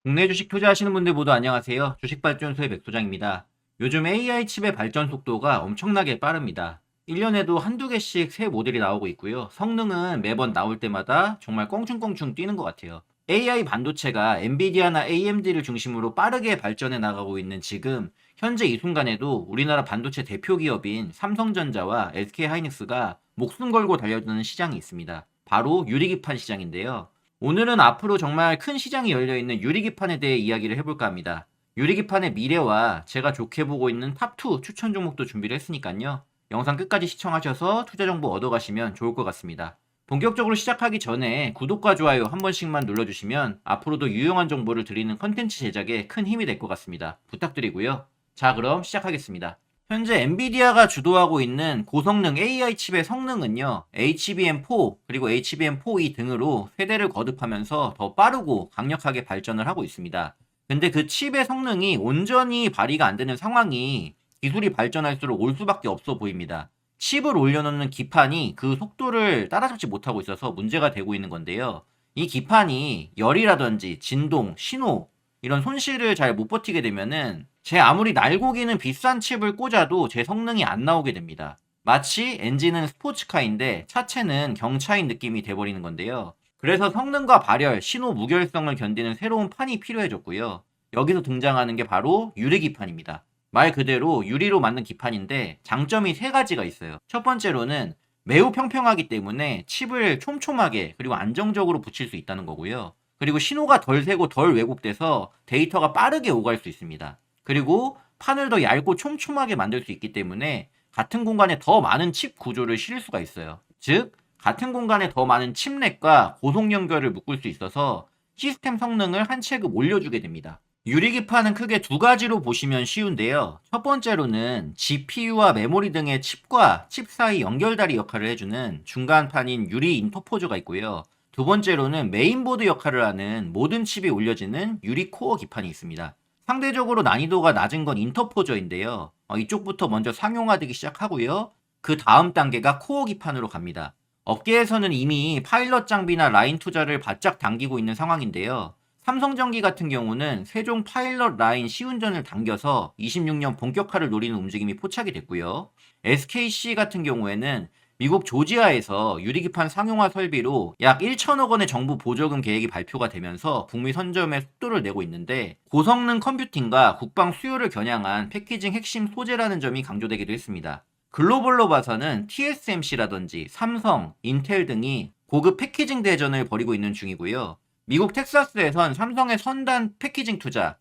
국내 주식 투자하시는 분들 모두 안녕하세요. 주식발전소의 백소장입니다. 요즘 AI 칩의 발전 속도가 엄청나게 빠릅니다. 1년에도 한두 개씩 새 모델이 나오고 있고요. 성능은 매번 나올 때마다 정말 껑충껑충 뛰는 것 같아요. AI 반도체가 엔비디아나 AMD를 중심으로 빠르게 발전해 나가고 있는 지금, 현재 이 순간에도 우리나라 반도체 대표 기업인 삼성전자와 SK하이닉스가 목숨 걸고 달려드는 시장이 있습니다. 바로 유리기판 시장인데요. 오늘은 앞으로 정말 큰 시장이 열려있는 유리기판에 대해 이야기를 해볼까 합니다. 유리기판의 미래와 제가 좋게 보고 있는 탑2 추천 종목도 준비를 했으니까요. 영상 끝까지 시청하셔서 투자 정보 얻어가시면 좋을 것 같습니다. 본격적으로 시작하기 전에 구독과 좋아요 한 번씩만 눌러주시면 앞으로도 유용한 정보를 드리는 컨텐츠 제작에 큰 힘이 될 것 같습니다. 부탁드리고요. 자, 그럼 시작하겠습니다. 현재 엔비디아가 주도하고 있는 고성능 AI 칩의 성능은요, HBM4 그리고 HBM4E 등으로 세대를 거듭하면서 더 빠르고 강력하게 발전을 하고 있습니다. 근데 그 칩의 성능이 온전히 발휘가 안 되는 상황이 기술이 발전할수록 올 수밖에 없어 보입니다. 칩을 올려놓는 기판이 그 속도를 따라잡지 못하고 있어서 문제가 되고 있는 건데요. 이 기판이 열이라든지 진동, 신호 이런 손실을 잘 못 버티게 되면은 제 아무리 날고기는 비싼 칩을 꽂아도 제 성능이 안 나오게 됩니다. 마치 엔진은 스포츠카인데 차체는 경차인 느낌이 돼버리는 건데요. 그래서 성능과 발열, 신호 무결성을 견디는 새로운 판이 필요해졌고요. 여기서 등장하는 게 바로 유리기판입니다. 말 그대로 유리로 만든 기판인데 장점이 세 가지가 있어요. 첫 번째로는 매우 평평하기 때문에 칩을 촘촘하게 그리고 안정적으로 붙일 수 있다는 거고요. 그리고 신호가 덜 새고 덜 왜곡돼서 데이터가 빠르게 오갈 수 있습니다. 그리고 판을 더 얇고 촘촘하게 만들 수 있기 때문에 같은 공간에 더 많은 칩 구조를 실을 수가 있어요. 즉, 같은 공간에 더 많은 칩넷과 고속 연결을 묶을 수 있어서 시스템 성능을 한 체급 올려주게 됩니다. 유리기판은 크게 두 가지로 보시면 쉬운데요. 첫 번째로는 GPU와 메모리 등의 칩과 칩 사이 연결다리 역할을 해주는 중간판인 유리 인터포저가 있고요. 두 번째로는 메인보드 역할을 하는 모든 칩이 올려지는 유리 코어 기판이 있습니다. 상대적으로 난이도가 낮은 건 인터포저인데요. 이쪽부터 먼저 상용화되기 시작하고요. 그 다음 단계가 코어 기판으로 갑니다. 업계에서는 이미 파일럿 장비나 라인 투자를 바짝 당기고 있는 상황인데요. 삼성전기 같은 경우는 세종 파일럿 라인 시운전을 당겨서 26년 본격화를 노리는 움직임이 포착이 됐고요. SKC 같은 경우에는 미국 조지아에서 유리기판 상용화 설비로 약 1천억 원의 정부 보조금 계획이 발표가 되면서 북미 선점에 속도를 내고 있는데, 고성능 컴퓨팅과 국방 수요를 겨냥한 패키징 핵심 소재라는 점이 강조되기도 했습니다. 글로벌로 봐서는 TSMC라든지 삼성, 인텔 등이 고급 패키징 대전을 벌이고 있는 중이고요. 미국 텍사스에선 삼성의 선단 패키징 투자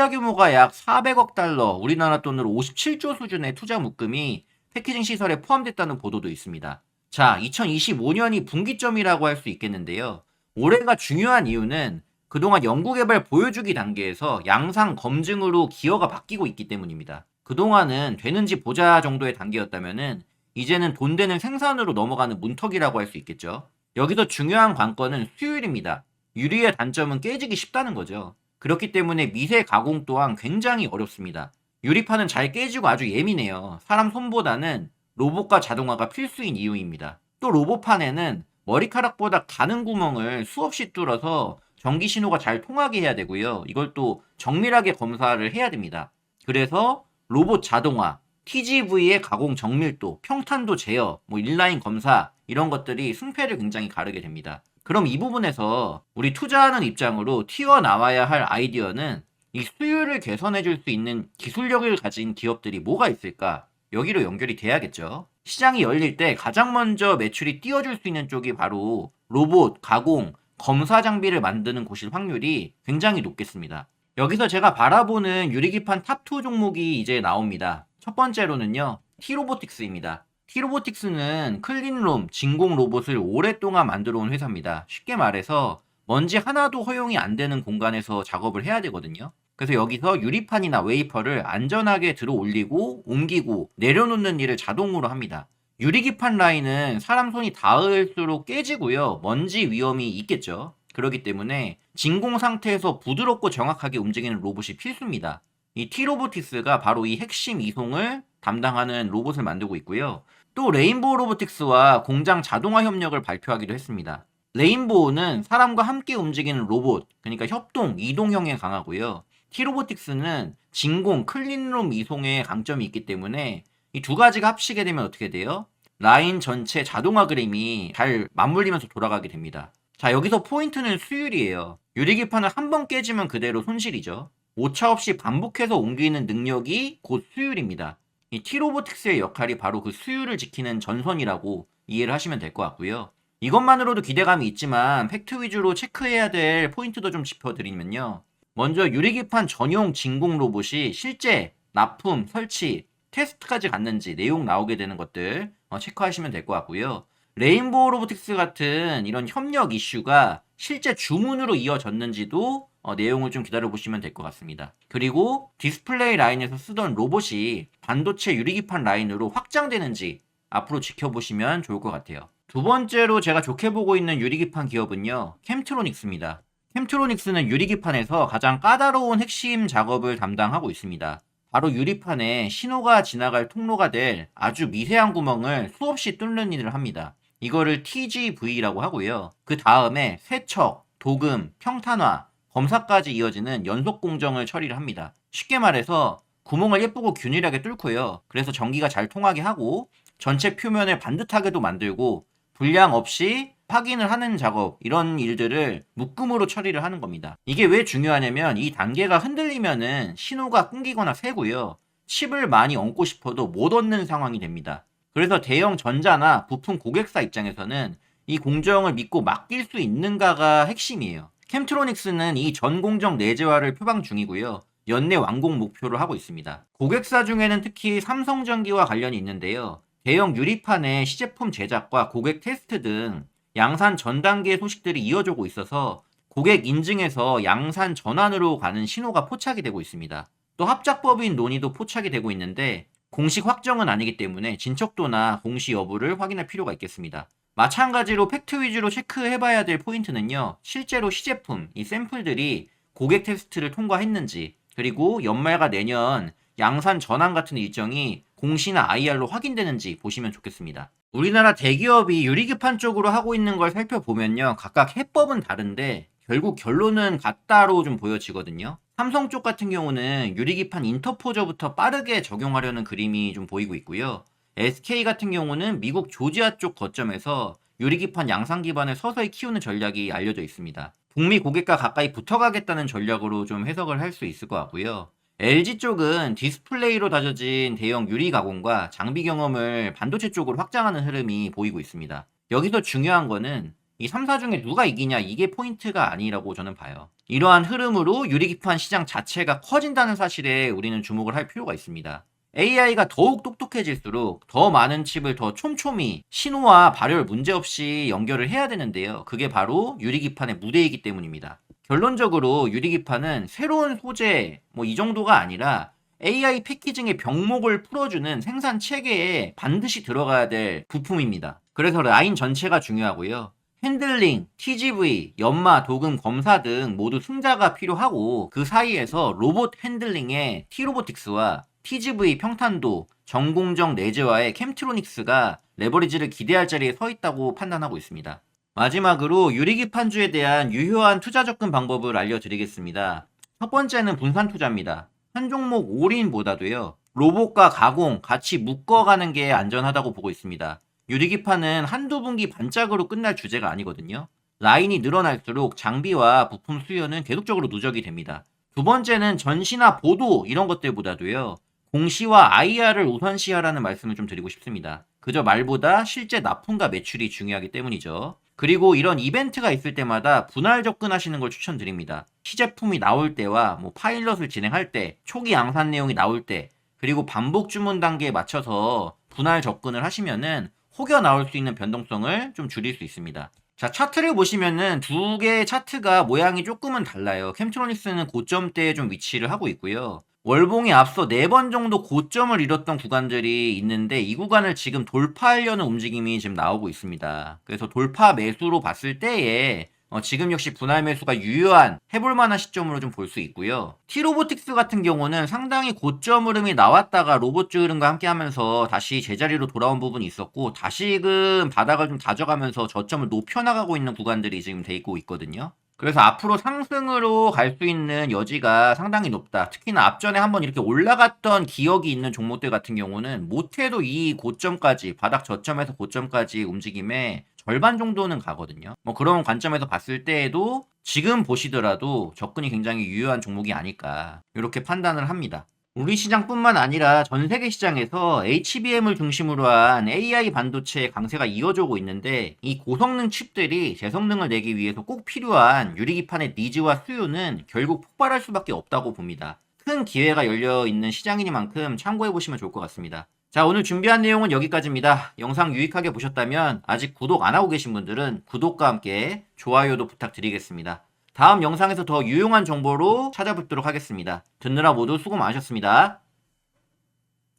규모가 약 400억 달러, 우리나라 돈으로 57조 수준의 투자 묶음이 패키징 시설에 포함됐다는 보도도 있습니다. 자, 2025년이 분기점이라고 할 수 있겠는데요. 올해가 중요한 이유는 그동안 연구개발 보여주기 단계에서 양상 검증으로 기여가 바뀌고 있기 때문입니다. 그동안은 되는지 보자 정도의 단계였다면은 이제는 돈 되는 생산으로 넘어가는 문턱이라고 할 수 있겠죠. 여기서 중요한 관건은 수율입니다. 유리의 단점은 깨지기 쉽다는 거죠. 그렇기 때문에 미세 가공 또한 굉장히 어렵습니다. 유리판은 잘 깨지고 아주 예민해요. 사람 손보다는 로봇과 자동화가 필수인 이유입니다. 또 로봇판에는 머리카락보다 가는 구멍을 수없이 뚫어서 전기 신호가 잘 통하게 해야 되고요. 이걸 또 정밀하게 검사를 해야 됩니다. 그래서 로봇 자동화, TGV의 가공 정밀도, 평탄도 제어, 인라인 검사 이런 것들이 승패를 굉장히 가르게 됩니다. 그럼 이 부분에서 우리 투자하는 입장으로 튀어나와야 할 아이디어는 이 수율을 개선해 줄 수 있는 기술력을 가진 기업들이 뭐가 있을까? 여기로 연결이 돼야겠죠. 시장이 열릴 때 가장 먼저 매출이 띄워줄 수 있는 쪽이 바로 로봇, 가공, 검사 장비를 만드는 곳일 확률이 굉장히 높겠습니다. 여기서 제가 바라보는 유리기판 탑2 종목이 이제 나옵니다. 첫 번째로는요, T로보틱스입니다. T로보틱스는 클린룸, 진공 로봇을 오랫동안 만들어 온 회사입니다. 쉽게 말해서 먼지 하나도 허용이 안 되는 공간에서 작업을 해야 되거든요. 그래서 여기서 유리판이나 웨이퍼를 안전하게 들어 올리고 옮기고 내려놓는 일을 자동으로 합니다. 유리기판 라인은 사람 손이 닿을수록 깨지고요. 먼지 위험이 있겠죠. 그렇기 때문에 진공 상태에서 부드럽고 정확하게 움직이는 로봇이 필수입니다. 이 T로보틱스가 바로 이 핵심 이송을 담당하는 로봇을 만들고 있고요. 또 레인보우 로보틱스와 공장 자동화 협력을 발표하기도 했습니다. 레인보우는 사람과 함께 움직이는 로봇, 그러니까 협동, 이동형에 강하고요. T로보틱스는 진공, 클린룸 이송에 강점이 있기 때문에 이 두 가지가 합치게 되면 어떻게 돼요? 라인 전체 자동화 그림이 잘 맞물리면서 돌아가게 됩니다. 자, 여기서 포인트는 수율이에요. 유리기판을 한 번 깨지면 그대로 손실이죠. 오차 없이 반복해서 옮기는 능력이 곧 수율입니다. 이 T로보틱스의 역할이 바로 그 수율을 지키는 전선이라고 이해를 하시면 될 것 같고요. 이것만으로도 기대감이 있지만 팩트 위주로 체크해야 될 포인트도 좀 짚어드리면요. 먼저 유리기판 전용 진공 로봇이 실제 납품, 설치, 테스트까지 갔는지 내용 나오게 되는 것들 체크하시면 될 것 같고요. 레인보우 로보틱스 같은 이런 협력 이슈가 실제 주문으로 이어졌는지도 내용을 좀 기다려보시면 될 것 같습니다. 그리고 디스플레이 라인에서 쓰던 로봇이 반도체 유리기판 라인으로 확장되는지 앞으로 지켜보시면 좋을 것 같아요. 두 번째로 제가 좋게 보고 있는 유리기판 기업은요, 캠트로닉스입니다. 캠트로닉스는 유리기판에서 가장 까다로운 핵심 작업을 담당하고 있습니다. 바로 유리판에 신호가 지나갈 통로가 될 아주 미세한 구멍을 수없이 뚫는 일을 합니다. 이거를 TGV라고 하고요. 그 다음에 세척, 도금, 평탄화, 검사까지 이어지는 연속 공정을 처리를 합니다. 쉽게 말해서 구멍을 예쁘고 균일하게 뚫고요. 그래서 전기가 잘 통하게 하고 전체 표면을 반듯하게도 만들고 불량 없이 확인을 하는 작업, 이런 일들을 묶음으로 처리를 하는 겁니다. 이게 왜 중요하냐면 이 단계가 흔들리면은 신호가 끊기거나 새고요. 칩을 많이 얹고 싶어도 못 얻는 상황이 됩니다. 그래서 대형 전자나 부품 고객사 입장에서는 이 공정을 믿고 맡길 수 있는가가 핵심이에요. 캠트로닉스는 이 전 공정 내재화를 표방 중이고요. 연내 완공 목표를 하고 있습니다. 고객사 중에는 특히 삼성전기와 관련이 있는데요. 대형 유리판의 시제품 제작과 고객 테스트 등 양산 전 단계의 소식들이 이어지고 있어서 고객 인증에서 양산 전환으로 가는 신호가 포착이 되고 있습니다. 또 합작법인 논의도 포착이 되고 있는데 공식 확정은 아니기 때문에 진척도나 공시 여부를 확인할 필요가 있겠습니다. 마찬가지로 팩트 위주로 체크해봐야 될 포인트는요. 실제로 시제품, 이 샘플들이 고객 테스트를 통과했는지, 그리고 연말과 내년 양산 전환 같은 일정이 공시나 IR로 확인되는지 보시면 좋겠습니다. 우리나라 대기업이 유리기판 쪽으로 하고 있는 걸 살펴보면요. 각각 해법은 다른데 결국 결론은 같다로 좀 보여지거든요. 삼성 쪽 같은 경우는 유리기판 인터포저부터 빠르게 적용하려는 그림이 좀 보이고 있고요. SK 같은 경우는 미국 조지아 쪽 거점에서 유리기판 양산 기반을 서서히 키우는 전략이 알려져 있습니다. 북미 고객과 가까이 붙어가겠다는 전략으로 좀 해석을 할 수 있을 것 같고요. LG 쪽은 디스플레이로 다져진 대형 유리 가공과 장비 경험을 반도체 쪽으로 확장하는 흐름이 보이고 있습니다. 여기서 중요한 거는 이 3사 중에 누가 이기냐, 이게 포인트가 아니라고 저는 봐요. 이러한 흐름으로 유리기판 시장 자체가 커진다는 사실에 우리는 주목을 할 필요가 있습니다. AI가 더욱 똑똑해질수록 더 많은 칩을 더 촘촘히 신호와 발열 문제없이 연결을 해야 되는데요. 그게 바로 유리기판의 무대이기 때문입니다. 결론적으로 유리기판은 새로운 소재 이 정도가 아니라 AI 패키징의 병목을 풀어주는 생산 체계에 반드시 들어가야 될 부품입니다. 그래서 라인 전체가 중요하고요. 핸들링, TGV, 연마, 도금, 검사 등 모두 승자가 필요하고 그 사이에서 로봇 핸들링의 T로보틱스와 TGV 평탄도, 전공정 내재화의 캠트로닉스가 레버리지를 기대할 자리에 서 있다고 판단하고 있습니다. 마지막으로 유리기판주에 대한 유효한 투자 접근 방법을 알려드리겠습니다. 첫 번째는 분산 투자입니다. 한 종목 올인보다도요. 로봇과 가공 같이 묶어가는 게 안전하다고 보고 있습니다. 유리기판은 한두 분기 반짝으로 끝날 주제가 아니거든요. 라인이 늘어날수록 장비와 부품 수요는 계속적으로 누적이 됩니다. 두 번째는 전시나 보도 이런 것들보다도요. 공시와 IR을 우선시하라는 말씀을 좀 드리고 싶습니다. 그저 말보다 실제 납품과 매출이 중요하기 때문이죠. 그리고 이런 이벤트가 있을 때마다 분할 접근하시는 걸 추천드립니다. 시제품이 나올 때와 파일럿을 진행할 때, 초기 양산 내용이 나올 때, 그리고 반복 주문 단계에 맞춰서 분할 접근을 하시면은 혹여 나올 수 있는 변동성을 좀 줄일 수 있습니다. 자, 차트를 보시면은 두 개의 차트가 모양이 조금은 달라요. 캠트로닉스는 고점대에 좀 위치를 하고 있고요. 월봉이 앞서 4번 정도 고점을 이뤘던 구간들이 있는데 이 구간을 지금 돌파하려는 움직임이 지금 나오고 있습니다. 그래서 돌파 매수로 봤을 때에 지금 역시 분할 매수가 유효한 해볼 만한 시점으로 좀 볼 수 있고요. T로보틱스 같은 경우는 상당히 고점 흐름이 나왔다가 로봇 흐름과 함께 하면서 다시 제자리로 돌아온 부분이 있었고 다시금 바닥을 좀 다져가면서 저점을 높여나가고 있는 구간들이 지금 되고 있거든요. 그래서 앞으로 상승으로 갈 수 있는 여지가 상당히 높다. 특히나 앞전에 한번 이렇게 올라갔던 기억이 있는 종목들 같은 경우는 못해도 이 고점까지, 바닥 저점에서 고점까지 움직임에 절반 정도는 가거든요. 뭐 그런 관점에서 봤을 때에도 지금 보시더라도 접근이 굉장히 유효한 종목이 아닐까 이렇게 판단을 합니다. 우리 시장뿐만 아니라 전 세계 시장에서 HBM을 중심으로 한 AI 반도체의 강세가 이어져 오고 있는데 이 고성능 칩들이 제성능을 내기 위해서 꼭 필요한 유리기판의 니즈와 수요는 결국 폭발할 수밖에 없다고 봅니다. 큰 기회가 열려 있는 시장이니만큼 참고해 보시면 좋을 것 같습니다. 자, 오늘 준비한 내용은 여기까지입니다. 영상 유익하게 보셨다면 아직 구독 안 하고 계신 분들은 구독과 함께 좋아요도 부탁드리겠습니다. 다음 영상에서 더 유용한 정보로 찾아뵙도록 하겠습니다. 듣느라 모두 수고 많으셨습니다.